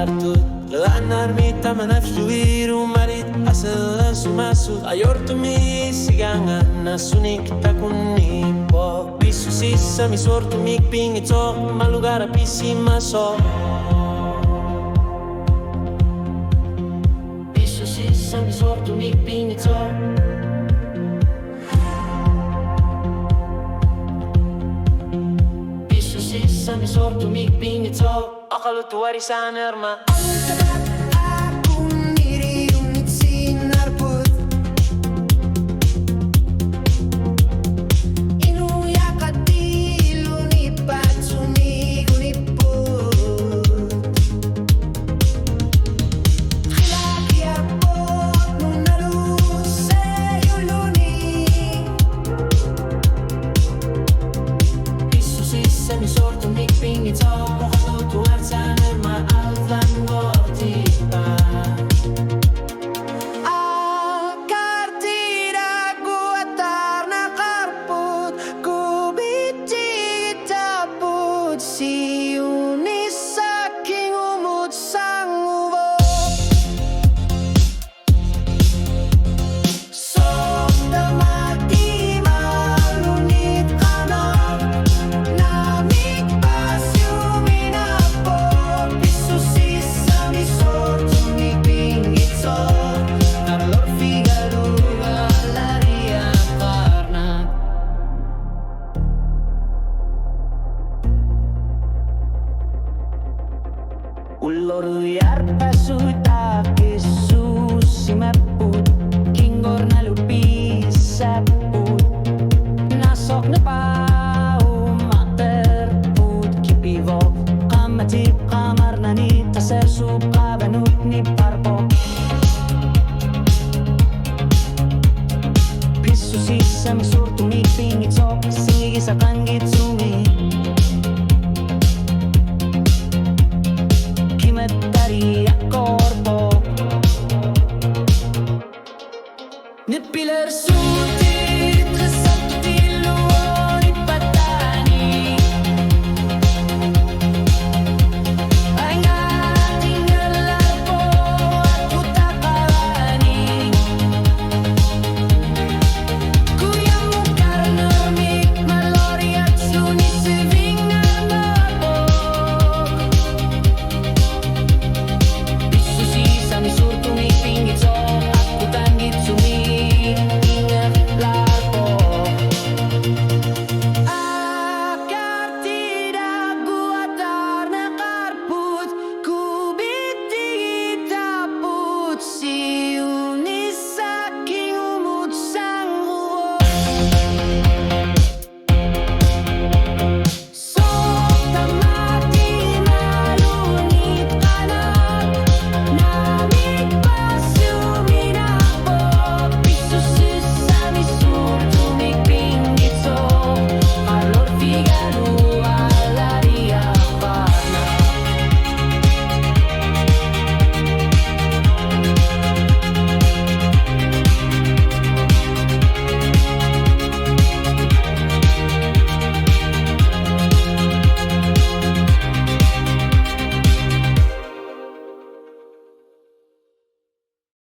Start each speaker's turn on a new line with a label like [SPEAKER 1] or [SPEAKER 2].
[SPEAKER 1] hartud Lõannar mitä mä näfsuiru marit asella sumasud Ajortumis iganganna sunikta kunni po Pissu sissa mi sortumik pingitso Ma lugar a pissima so Pissu sissa mi sortumik pingitso Mi sortu mik pingitso Akalutu arisan erma
[SPEAKER 2] Aku niri unit sinar put Inu yakatilu ni patsuni kuniput Khilaki apot nunalu seyuluni Pissu sisse mi sortu mik pingitso Akalutu arisan erma altan gortipa Si unis saking umut sang ubo Sonda mati malunit kanan Namik pasiumin apo Pisu sisa mi sortu mi pingitso Karlor figaluga laria karna Ullor järpäsuta kessusi mäppud Kingorna lupi säppud Nasokne pau materpud Kipivov kammatip kamarnani Tasersub kavenut ni parpo Pissu sisse mi surtu mi pingitso Singigisa kan